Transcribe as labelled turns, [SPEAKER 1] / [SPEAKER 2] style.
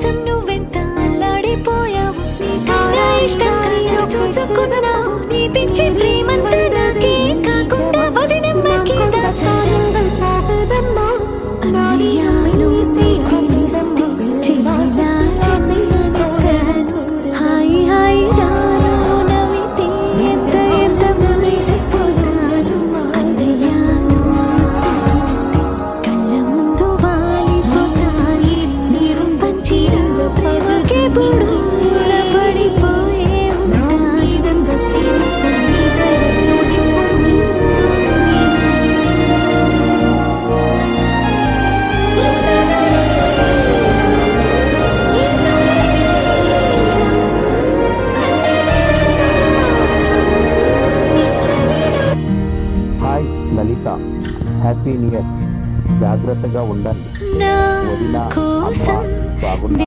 [SPEAKER 1] కోసం నువ్వెంత అల్లాడిపోయావు, నీకన్నా ఇష్టంగా నేను చూసుకున్నావు. నీ పిచ్చి ప్రేమంతా నాకే కాకుండా వదినమ్మకి దాచాను. అన్నయ్య నువ్వే తెలిస్తే చెయ్యిలా చేస్తాను. హాయి హాయిగా నవ్వితే ఎంత ఎంత మురిసిపోతాను. అన్నయ్య నువ్వు తెలిస్తే కళ్ళ ముందు వాలిపోతాను. నీరు పంచి రంగు ప్రేమకే పొడు పడిపోయే
[SPEAKER 2] హాయ్ లలిత, హ్యాపీ న్యూ ఇయర్. జాగ్రత్తగా ఉండండి.
[SPEAKER 1] నా
[SPEAKER 2] వదిన, అమ్మ
[SPEAKER 1] కోసం
[SPEAKER 2] బాగున్నారు.